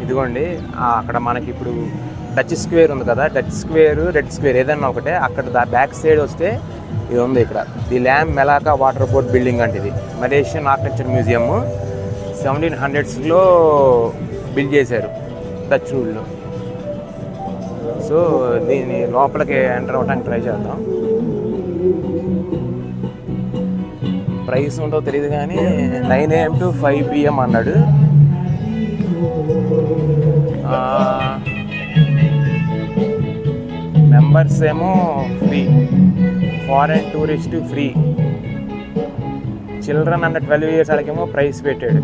ఇదిగోండి అక్కడ మనకి ఇప్పుడు డచ్ స్క్వేర్ ఉంది కదా, డచ్ స్క్వేర్ రెడ్ స్క్వేర్ ఏదన్నా ఒకటే, అక్కడ బ్యాక్ సైడ్ వస్తే ఇది ఉంది ఇక్కడ, ది ల్యామ్ మెలాకా వాటర్ బోర్డ్ బిల్డింగ్ అంటే ఇది Malaysian architecture museum 1700s build చేశారు డచ్ రూల్లో. సో దీని లోపలికి ఎంటర్ అవ్వడానికి ట్రై చేద్దాం. ప్రైస్ ఉంటో తెలియదు కానీ 9 AM to 5 PM అన్నాడు. మెంబర్స్ ఏమో free, foreign tourist free, children under 12 years వాళ్ళకేమో ప్రైస్ పెట్టాడు.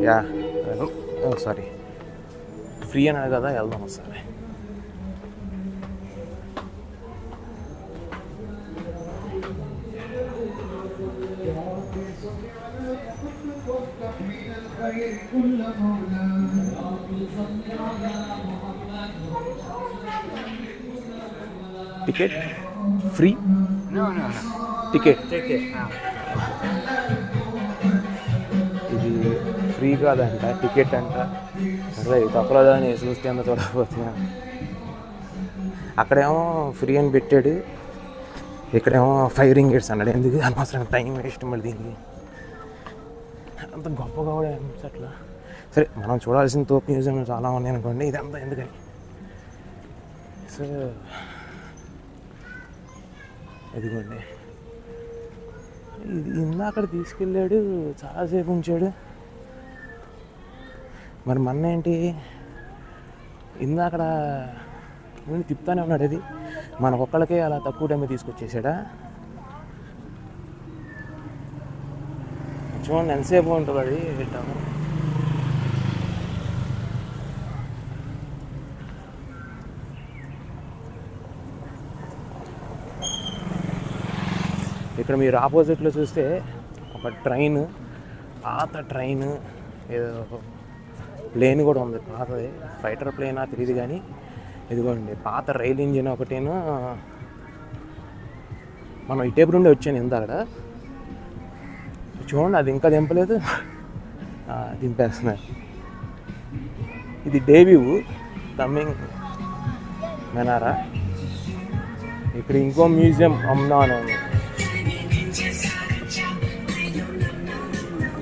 యా సారీ ఫ్రీ అన్నాడు కదా, వెళ్దాం ఒకసారి. Ticket free? టికెట్ ఇది ఫ్రీ కాదంట, టికెట్ అంట. సరే తప్పలేదని చూస్తే అంత చూడకపోతున్నా. అక్కడేమో ఫ్రీ అని పెట్టాడు, ఇక్కడేమో 5 ringgits అన్నాడు. ఎందుకు అనవసరం టైం వేస్ట్ మళ్ళీ దీనికి, అంత గొప్పగా కూడా అట్లా. సరే మనం చూడాల్సిన తోపు మ్యూజియం చాలా ఉన్నాయి అనుకోండి, ఇదంతా ఎందుకని. సో ఎదిగోండి, ఇది ఇందాక తీసుకెళ్ళాడు, చాలాసేపు ఉంచాడు. మరి మొన్న ఏంటి ఇందాక తిప్పుతానే ఉన్నాడు. అది మనకొక్కళ్ళకే అలా తక్కువ టైం తీసుకొచ్చేసాడా? చూడండి ఎంతసేపు ఉంటుంది అది టవర్. ఇక్కడ మీరు ఆపోజిట్లో చూస్తే ఒక ట్రైన్, పాత ట్రైన్, ఏదో ప్లేన్ కూడా ఉంది పాతది, ఫైటర్ ప్లేనా తెలియదు కానీ ఇదిగోండి పాత రైల్ ఇంజిన్ ఒకటేను. మనం ఈ టేబుల్ నుండి వచ్చాను ఇందాక, చూడండి అది ఇంకా దింపలేదు, దింపేస్తున్నారు. ఇది డేవ్యూ కమింగ్ మెనారా. ఇక్కడ ఇంకో మ్యూజియం అమ్నాను.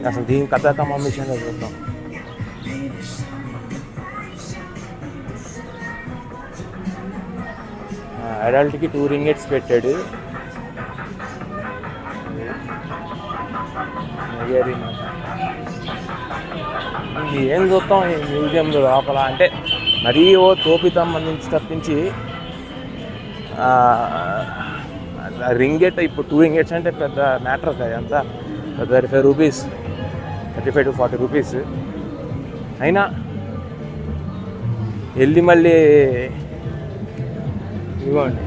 అసలు దీని కథ కమ్మిషన్లో చూద్దాం. అడల్ట్కి 2 ringgits పెట్టాడు. ఏం చూస్తాం ఈ మ్యూజియంలో లోపల అంటే, మరీ ఓ తోపి సంబంధించి తప్పించి రింగెట్ ఇప్పుడు 2 ringgits అంటే పెద్ద మ్యాటర్ కదా, ఎంత 35 rupees, 35 to 40 rupees. అయినా వెళ్ళి మళ్ళీ ఇదిగోండి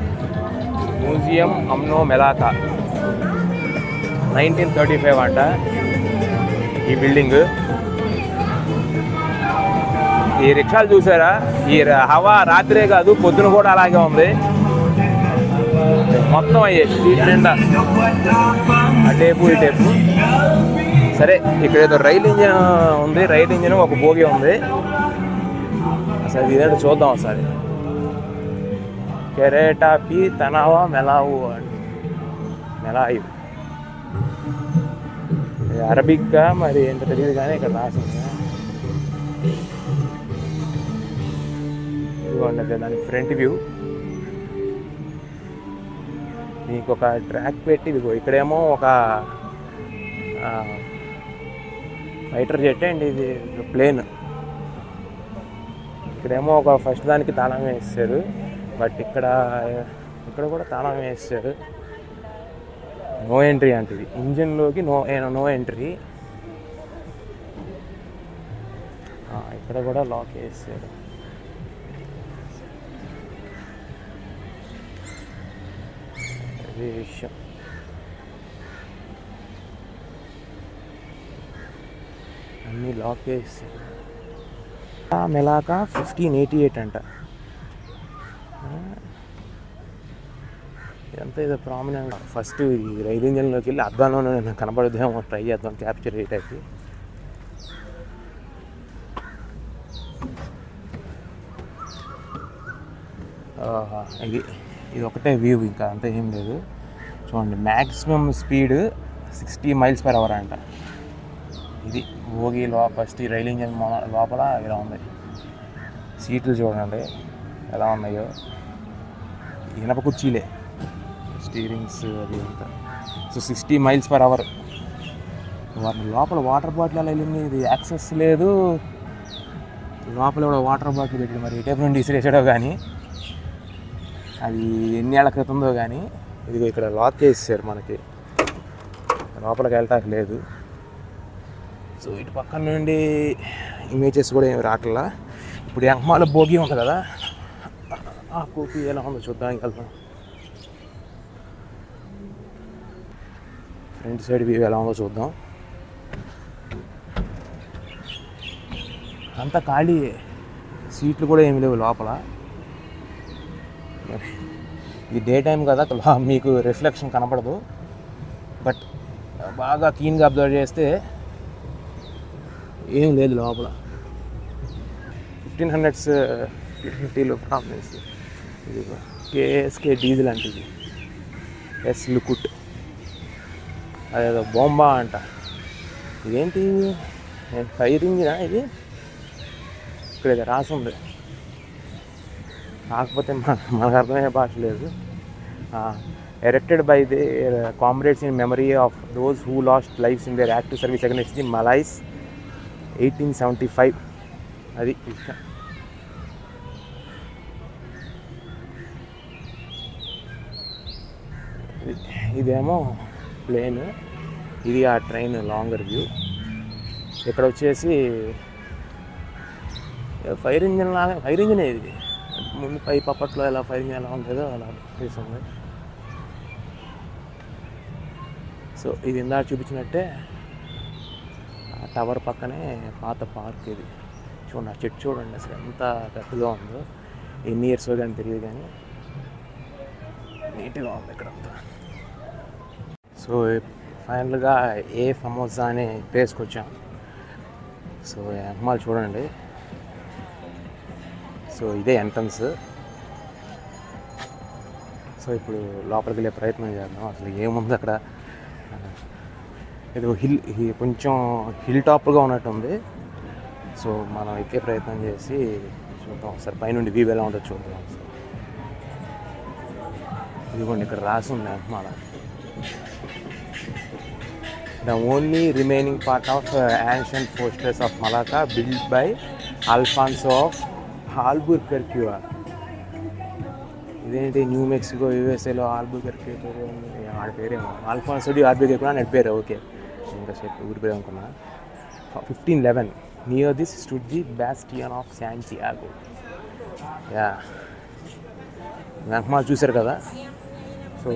మ్యూజియం అమ్నో మెలాకా 1935 అంట ఈ బిల్డింగ్. ఈ రిక్షాలు చూసారా, ఈ హవా రాత్రే కాదు పొద్దున కూడా అలాగే ఉంది. మొత్తం అయ్యే స్ట్రీట్ నిండా ఆ టేపు ఈ టేపు. సరే ఇక్కడ ఏదో రైల్ ఇంజిన్ ఉంది, రైల్ ఇంజిన్ ఒక బోగి ఉంది. అసలు ఇదేంటో చూద్దాం ఒకసారి. కెరేటాపి తనావా మెలావు మెలాయు, అరబిక్గా మరి ఏంటో తెలియదు కానీ ఇక్కడ రాసింది. ఇదిగోండి దాని ఫ్రంట్ వ్యూ. దీనికి ఒక ట్రాక్ పెట్టి, ఇదిగో ఇక్కడేమో ఒక ఫైటర్ జెట్ అండి, ఇది ప్లేన్. ఇక్కడేమో ఒక ఫస్ట్ దానికి తాళం వేస్తారు, బట్ ఇక్కడ కూడా తాళం వేస్తారు. నో ఎంట్రీ అంటే ఇది ఇంజిన్లోకి నో ఎంట్రీ. ఇక్కడ కూడా లాక్ వేస్తారు. అది విషయం. అన్నీ లాక్ వేస్తారు. మెలాకా 1588 అంట. ఇదంతా ఏదో ప్రామినెంట్. ఫస్ట్ ఈ రైలు ఇంజన్లోకి వెళ్ళి అద్దాలోనే నాకు కనబడుద్దేమో ట్రై చేద్దాం క్యాప్చర్ చేయడానికి. ఇది ఒకటే వ్యూ, ఇంకా అంతా ఏం లేదు. చూడండి, maximum speed 60 miles per hour అంట. ఇది భోగి ఫస్ట్ ఈ రైలు ఇంజన్ లోపల ఇలా ఉంది. సీట్లు చూడండి ఎలా ఉన్నాయో, ఇనప కుర్చీలే, స్టీరింగ్స్ అది అంతా. So 60 miles per hour. లోపల వాటర్ బాటిల్ అలా వెళ్ళింది, ఇది యాక్సెస్ లేదు. లోపల కూడా వాటర్ బాటిల్ పెట్టి మరి ఎటేపు నుండి ఇసిరేసాడో కానీ, అది ఎన్ని ఏళ్ల క్రితందో కానీ. ఇదిగో ఇక్కడ లాక్ చేసేసారు, మనకి లోపలికి వెళ్ళటానికి లేదు. సో ఇటు పక్కన నుండి ఇమేజెస్ కూడా ఏమి రావట్లా. ఇప్పుడు ఎంకమాల భోగి ఉంది కదా, ఆ కూపి ఎలా ఉందో చూద్దానికి వెళ్తాం. ఫ్రంట్ సైడ్ వ్యూ ఎలా ఉందో చూద్దాం. అంతా ఖాళీ, సీట్లు కూడా ఏమి లేవు లోపల. ఇది డే టైం కదా, మీకు రిఫ్లెక్షన్ కనపడదు. బట్ బాగా క్లీన్గా అబ్జర్వ్ చేస్తే ఏం లేదు లోపల. 1500s 50లో ప్రాబ్లమ్స్. ఇది కేఎస్కే డీజిల్ అంటే ఇది ఎస్ లుకుట్, అదేదో బొంబా అంట. ఇదేంటి ఫైర్ ఇంజినా ఇది? ఇక్కడ ఇది రాసి ఉంది, కాకపోతే మనకు అర్థమయ్యే భాష లేదు. Erected by the comrades in memory of those who lost lives in their active service against the Malays 1875. అది ఇదేమో ప్లేన్, ఇది ఆ ట్రైన్ లాంగర్ వ్యూ. ఇక్కడ వచ్చేసి ఫైర్ ఇంజిన్ లాగా, ఫైర్ ఇంజిన్ ఇది ముందు పైప్ అప్పట్లో ఎలా ఫైర్ ఇంజిన్ ఎలా ఉంటుందో అలా చేస్తుంది. సో ఇది ఇందాక చూపించినట్టే ఆ టవర్ పక్కనే పాత పార్క్. ఇది చూడండి, ఆ చెట్టు చూడండి అసలు ఎంత పెద్దగా ఉందో. ఎన్ని ఇయర్స్ కానీ తెలియదు కానీ నీట్గా ఉంది ఇక్కడ అంతా. సో ఫైనల్గా ఏ ఫమోసా అనే ప్లేస్కి వచ్చాం. సో ఎంకమాల్ చూడండి. సో ఇదే ఎంట్రన్స్. సో ఇప్పుడు లోపలికి వెళ్ళే ప్రయత్నం చేద్దాం. అసలు ఏముంది అక్కడ, ఏదో కొంచెం హిల్ టాప్గా ఉన్నట్టుంది. సో మనం ఎక్కే ప్రయత్నం చేసి చూద్దాం ఒకసారి, పైనుండి వ్యూ ఎలా ఉంటుందో చూద్దాం. సో ఇదిగోండి ఇక్కడ రాసి ఉంది ఎంకమాల. The only remaining part of ancient fortress of Malacca built by Alfonso of Albuquerque. ఇదేంటి న్యూ మెక్సికో యూఎస్ఏలో ఆల్బుకెర్కే పేరు, ఆడ పేరేమో ఆల్ఫాన్సో డి ఆల్బుకెర్కే అని పేరు. ఓకే, ఇంకా సేపు ఊరి పేరు అనుకున్నా. 1511 near this stood the bastion of Santiago. Yeah, ఎంకమాల్ చూశారు కదా. సో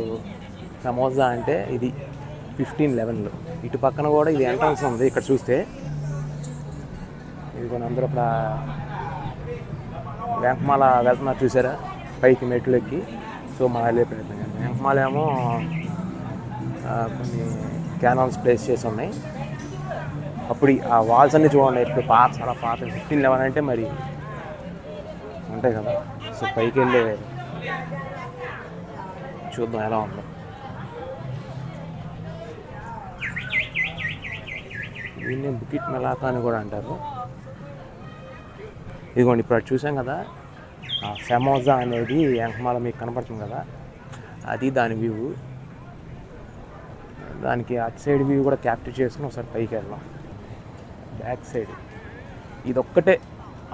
సమోసా అంటే ఇది 1511లో. ఇటు పక్కన కూడా ఇది ఎంట్రన్స్ ఉంది. ఇక్కడ చూస్తే ఇది కొన్ని అందరూ అక్కడ ఎంకమాల వెళ్తున్నారు చూసారా, పైకి మెట్లు ఎక్కి. సో మా వెళ్ళే ప్రయత్నం చేద్దాం. ఎంకమాల ఏమో కొన్ని క్యానాల్స్ ప్లేస్ చేసి ఉన్నాయి. అప్పుడు ఆ వాల్స్ అన్నీ చూడండి, ఇప్పుడు చాలా పాత 1511 అంటే మరి ఉంటాయి కదా. సో పైకి వెళ్ళి చూద్దాం ఎలా ఉందో. దీన్ని బుకిట్ మెలాకా అని కూడా అంటారు. ఇదిగోండి ఇప్పుడు అటు చూసాం కదా, ఫెమోజా అనేది ఎంకమాల మీకు కనపడుతుంది కదా, అది దాని వ్యూ. దానికి అటు సైడ్ వ్యూ కూడా క్యాప్చర్ చేసుకుని ఒకసారి పైకి వెళ్దాం. బ్యాక్ సైడ్ ఇదొక్కటే,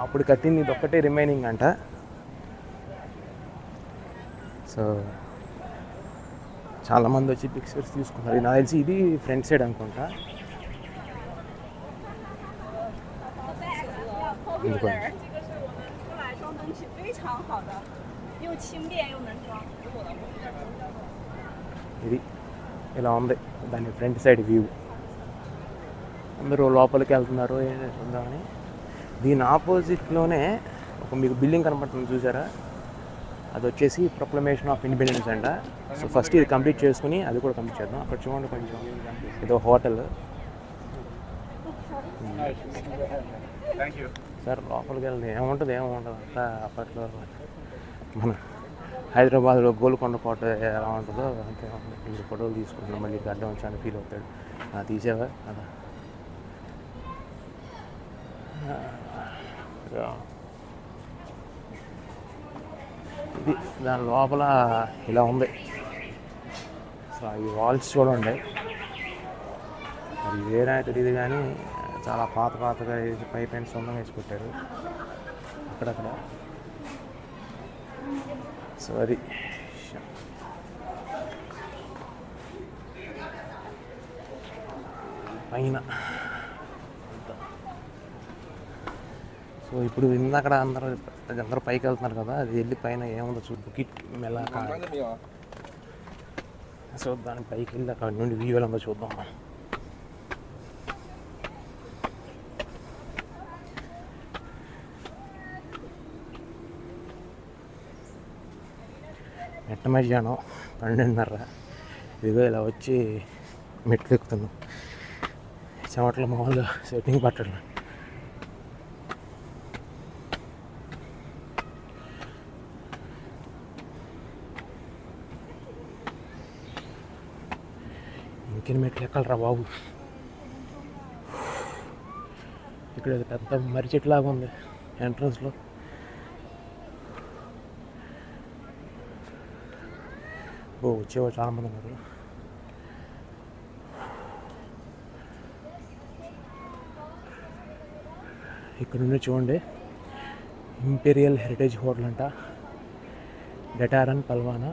అప్పుడు కట్టింది ఇదొక్కటే రిమైనింగ్ అంట. సో చాలామంది వచ్చి పిక్చర్స్ తీసుకున్నారు. నాకు తెలిసి ఇది ఫ్రంట్ సైడ్ అనుకుంటా. ఇది ఇలా ఉంది దాని ఫ్రంట్ సైడ్ వ్యూ. అందరూ లోపలికి వెళ్తున్నారు చూద్దామని. దీని ఆపోజిట్లోనే ఒక మీకు బిల్డింగ్ కనపడుతుంది చూసారా, అది వచ్చేసి ప్రొక్లమేషన్ ఆఫ్ ఇండిపెండెన్స్ అంట. సో ఫస్ట్ ఇది కంప్లీట్ చేసుకుని అది కూడా కంప్లీట్ చేద్దాం. అక్కడ చూడండి కొంచెం ఏదో హోటల్. సార్ లోపలికి వెళ్తే ఏముంటుంది అంతా అప్పట్లో మన హైదరాబాద్లో గోల్కొండ కోట ఎలా ఉంటుందో అంతే. ఇప్పుడు ఫోటోలు తీసుకుంటున్నాం, మళ్ళీ అడ్డం వచ్చాను ఫీల్ అవుతాడు. తీసావా అదా. ఇది దాని లోపల ఇలా ఉంది. సో ఈ వాల్స్ చూడండి, అది వేరే తెలియదు కానీ చాలా పాతగా వేసి పైప్ అండ్ సొంతంగా వేసి పెట్టారు అక్కడక్కడ. సో అది పైన. సో ఇప్పుడు ఇందాక అందరూ పైకి వెళ్తున్నారు కదా, అది వెళ్ళి పైన ఏముందో బుకిట్ మెలాకా. సో దాని పైకి వెళ్ళి అక్కడ నుండి వ్యూ ఎలా ఉందో చూద్దాం. మెట్ట మధ్యాహ్నం 12:30 ఇదిగో ఇలా వచ్చి మెట్లు ఎక్కుతున్నాం. చెమటలు మామూలుగా సెట్టింగ్ పట్టడం. ఇంకెన్ని మెట్లు ఎక్కాలరా బాబు. ఇక్కడ పెద్ద మర్రి చెట్టు లాగా ఉంది ఎంట్రన్స్లో. వచ్చేవాళ్ళు చాలామంది ఉన్నారు. ఇక్కడ నుండి చూడండి, ఇంపీరియల్ హెరిటేజ్ హోటల్ అంట, డెటారన్ పల్వానా.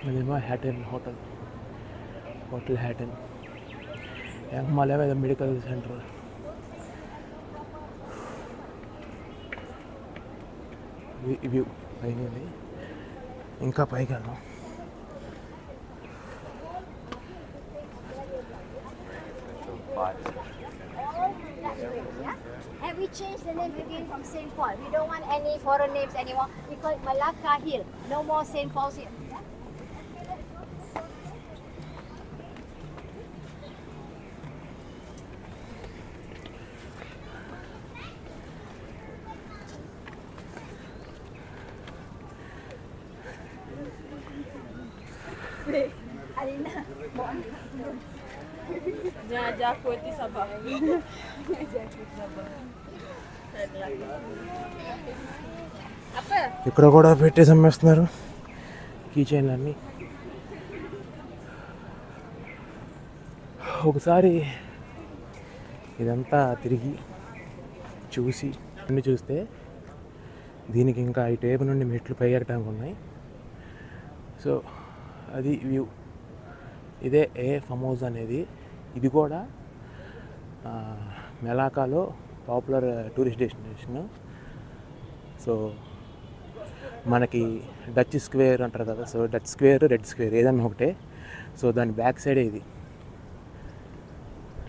అదేమో హ్యాటన్ హోటల్ హ్యాటన్. మళ్ళీ ఏదో మెడికల్ సెంటర్. వ్యూ పైన ఇంకా పైకి వెళ్దాం. And we changed the name again from St. Paul. We don't want any foreign names anymore. We call it Malacca Hill. No more St. Paul's Hill. ఇక్కడ కూడా పెట్టేసి అమ్మేస్తున్నారు కీ చైన్లన్నీ. ఒకసారి ఇదంతా తిరిగి చూస్తే దీనికి ఇంకా ఈ టేబుల్ నుండి మెట్లు పై ఎక్కడానికి ఉన్నాయి. సో అది వ్యూ. ఇదే ఫామ్ అనేది. ఇది కూడా మెలాకాలో పాపులర్ టూరిస్ట్ డెస్టినేషన్. సో మనకి డచ్ స్క్వేర్ అంటారు కదా, so Dutch square, red square ఏదన్నా ఒకటే. సో దాని బ్యాక్ సైడే ఇది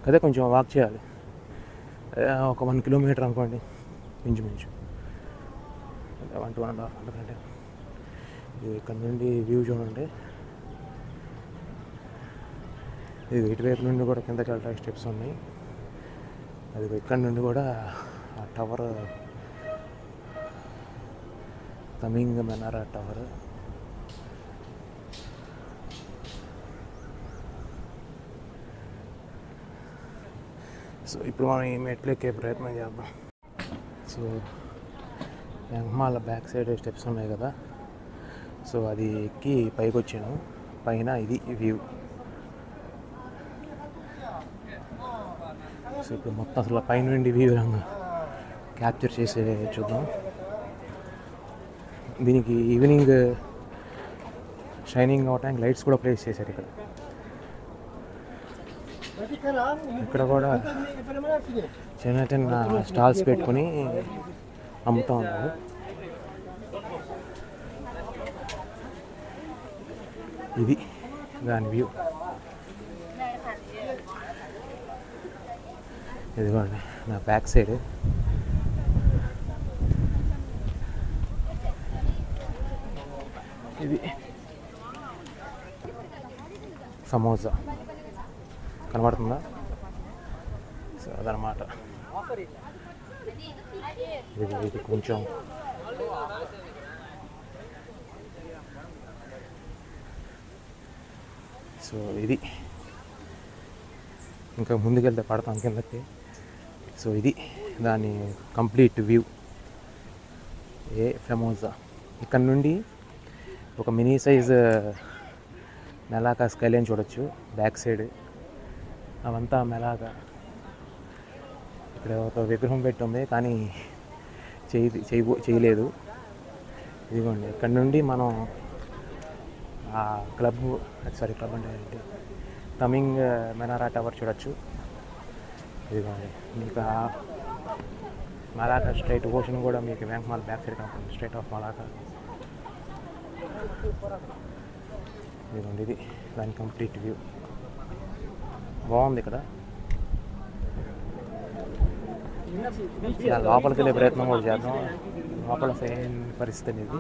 కదా. కొంచెం వాక్ చేయాలి, ఒక 1 కిలోమీటర్ అనుకోండి ఇంచుమించు, 1-2.5 అంతకంటే. ఇది ఇక్కడ నుండి వ్యూ చూడండి. ఇది ఇటువైపు నుండి కూడా కిందకి వెళ్ళడానికి స్టెప్స్ ఉన్నాయి. అది ఇక్కడ నుండి కూడా ఆ టవర్, తమింగ్ మెనారా టవర్. సో ఇప్పుడు మనం ఈ మెట్లు ఎక్కే ప్రయత్నం చేద్దాం. సో వెంకమాల బ్యాక్ సైడ్ స్టెప్స్ ఉన్నాయి కదా, సో అది ఎక్కి పైకి వచ్చాను. పైన ఇది వ్యూ. సో ఇప్పుడు మొత్తం అసలు పైనుండి వ్యూ క్యాప్చర్ చేసి చూద్దాం. దీనికి ఈవినింగ్ షైనింగ్ అవటానికి లైట్స్ కూడా ప్లేస్ చేశారు ఇక్కడ. ఇక్కడ కూడా చిన్న చిన్న స్టాల్స్ పెట్టుకుని అమ్ముతూ ఉన్నారు. ఇది దాని వ్యూ. ఇదిగోండి నా బ్యాక్ సైడ్ ఇది సమోసా కనబడుతుందా? సో అదనమాట. ఇది కొంచెం సో ఇది ఇంకా ముందుకెళ్తే పడతాం కిందకి. సో ఇది దాని కంప్లీట్ వ్యూ ఏ ఫెమోసా. ఇక్కడ నుండి ఒక మినీ సైజ్ మెలాకా స్కైలైన్ చూడొచ్చు బ్యాక్ సైడ్. అవంతా మెలాకా. ఇక్కడ ఒక విగ్రహం పెట్టి ఉంది కానీ చేయలేదు. ఇదిగోండి ఇక్కడ నుండి మనం ఆ క్లబ్ అంటే ఏంటి కమింగ్ మెనారా టవర్ చూడొచ్చు. ఇదిగోండి మీకు ఆ మలాకా స్ట్రైట్ ఓషన్ కూడా మీకు వెంకమాల్ బ్యాక్ సైడ్ కనపడుతుంది. Straight of Malacca. ఇదిగోండి ఇది దాని కంప్లీట్ వ్యూ. బాగుంది ఇక్కడ. లోపలికి వెళ్ళే ప్రయత్నం కూడా చేద్దాం. లోపల సేమ్ పరిస్థితి ఇది.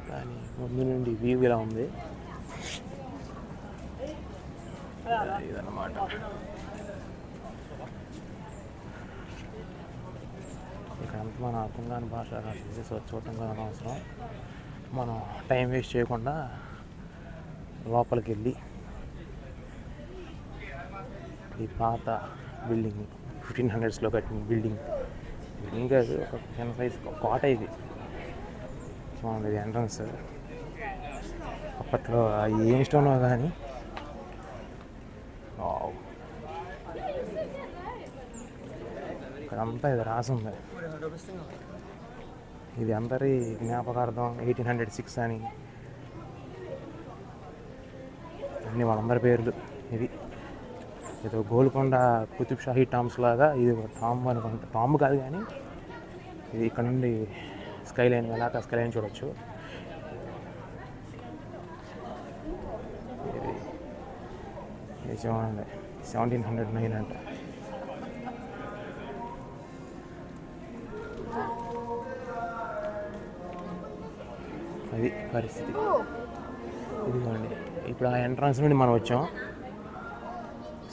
దాని ముందు నుండి వ్యూ ఇలా ఉంది. ఇదన్నమాట. ఇక్కడంతా మన కుంగాని భాష రాసింది. సో చూడటం కూడా అనవసరం. మనం టైం వేస్ట్ చేయకుండా లోపలికి వెళ్ళి ఈ పాత బిల్డింగ్ 1500s కట్టిన బిల్డింగ్ కాదు, ఒక చిన్న సైజ్ కోట ఇది. చూడండి ఇది ఎంట్రన్స్. అప్పట్లో ఏం ఇష్టమో కానీ ఇక్కడంతా ఇది రాసి ఉంది. ఇది అందరి జ్ఞాపకార్థం 1806 అని అన్ని వాళ్ళందరి పేర్లు. ఇది ఏదో గోల్కొండ కుతుబ్ షాహీ టాంబ్స్ లాగా ఇది ఒక టాంబ్ అనుకుంటా. టాంబ్ కాదు కానీ ఇది ఇక్కడ నుండి స్కైలైన్ మెలాకా స్కైలైన్ చూడొచ్చు. ఇది చూడండి 1709 అంట. అది పరిస్థితి. ఇదిగోండి ఇప్పుడు ఆ ఎంట్రన్స్ నుండి మనం వచ్చాం.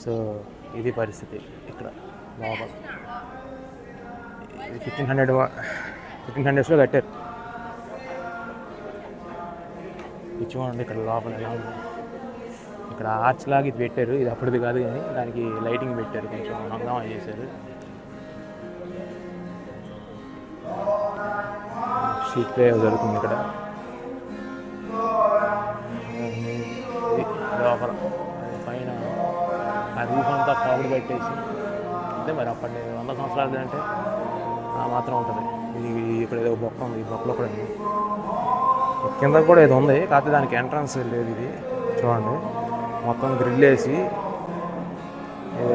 సో ఇది పరిస్థితి ఇక్కడ లోపల. ఇది 1500s కట్టారు. ఇది చూడండి ఇక్కడ లోపల ఎలా ఉంది. ఇక్కడ ఆర్చ్ లాగా ఇది పెట్టారు. ఇది అప్పటిది కాదు కానీ దానికి లైటింగ్ పెట్టారు. కొంచెం అందంగా చేశారు. షీట్ ప్లే జరుగుతుంది ఇక్కడ లోపల. పైన ఆ రూఫ్ అంతా కాపుడు పెట్టేసి అంటే మరి అప్పటి 100 సంవత్సరాలు అంటే మాత్రం ఉంటుంది. ఇది ఇక్కడ ఏదో బొక్క ఉంది. ఈ బొక్కలో కూడా కింద కూడా ఏదో ఉంది. కాకపోతే దానికి ఎంట్రన్స్ లేదు. ఇది చూడండి మొత్తం గ్రిల్ వేసి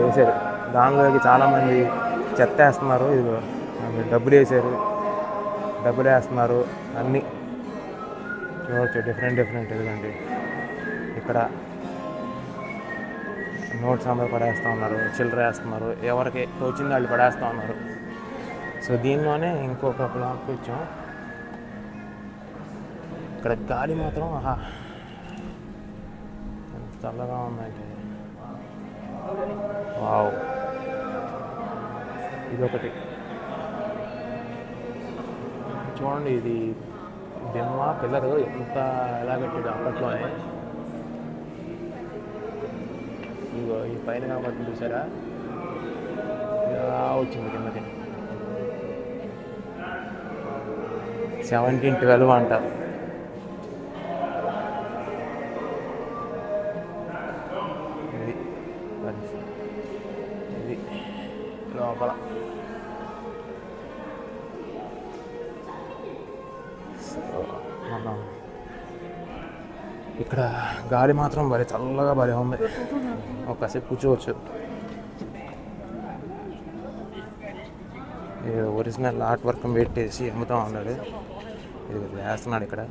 వేసారు. దానిలోకి చాలామంది చెత్త వేస్తున్నారు. ఇది డబ్బులు వేసారు, డబ్బులు వేస్తున్నారు అన్నీ చూడవచ్చు. డిఫరెంట్ ఇదిగండి ఇక్కడ నోట్స్ అందరూ పడేస్తూ ఉన్నారు, చిల్లర వేస్తున్నారు, ఎవరికి వచ్చింది వాళ్ళు పడేస్తూ ఉన్నారు. సో దీనిలోనే ఇంకొక బ్లాక్ వచ్చాం. ఇక్కడ గాలి మాత్రం ఎంత చల్లగా ఉందంటే వావ్. ఇదొకటి చూడండి. ఇది దిమ్మ పిల్లరు ఎంత ఎలా పెట్టాడు అప్పట్లోనే. ఇదిగో ఈ పైన కాబట్టి చూసారా ఇలా వచ్చింది కిందకి. 1712 అంట. ఇది లోపల. మనం ఇక్కడ గాలి మాత్రం భలే చల్లగా భలే ఉంది. ఒకసేపు కూర్చోవచ్చు. ఒరిజినల్ ఆర్ట్ వర్క్ పెట్టేసి అమ్ముతూ ఉన్నాడు. ఇది వేస్తున్నాడు ఇక్కడ.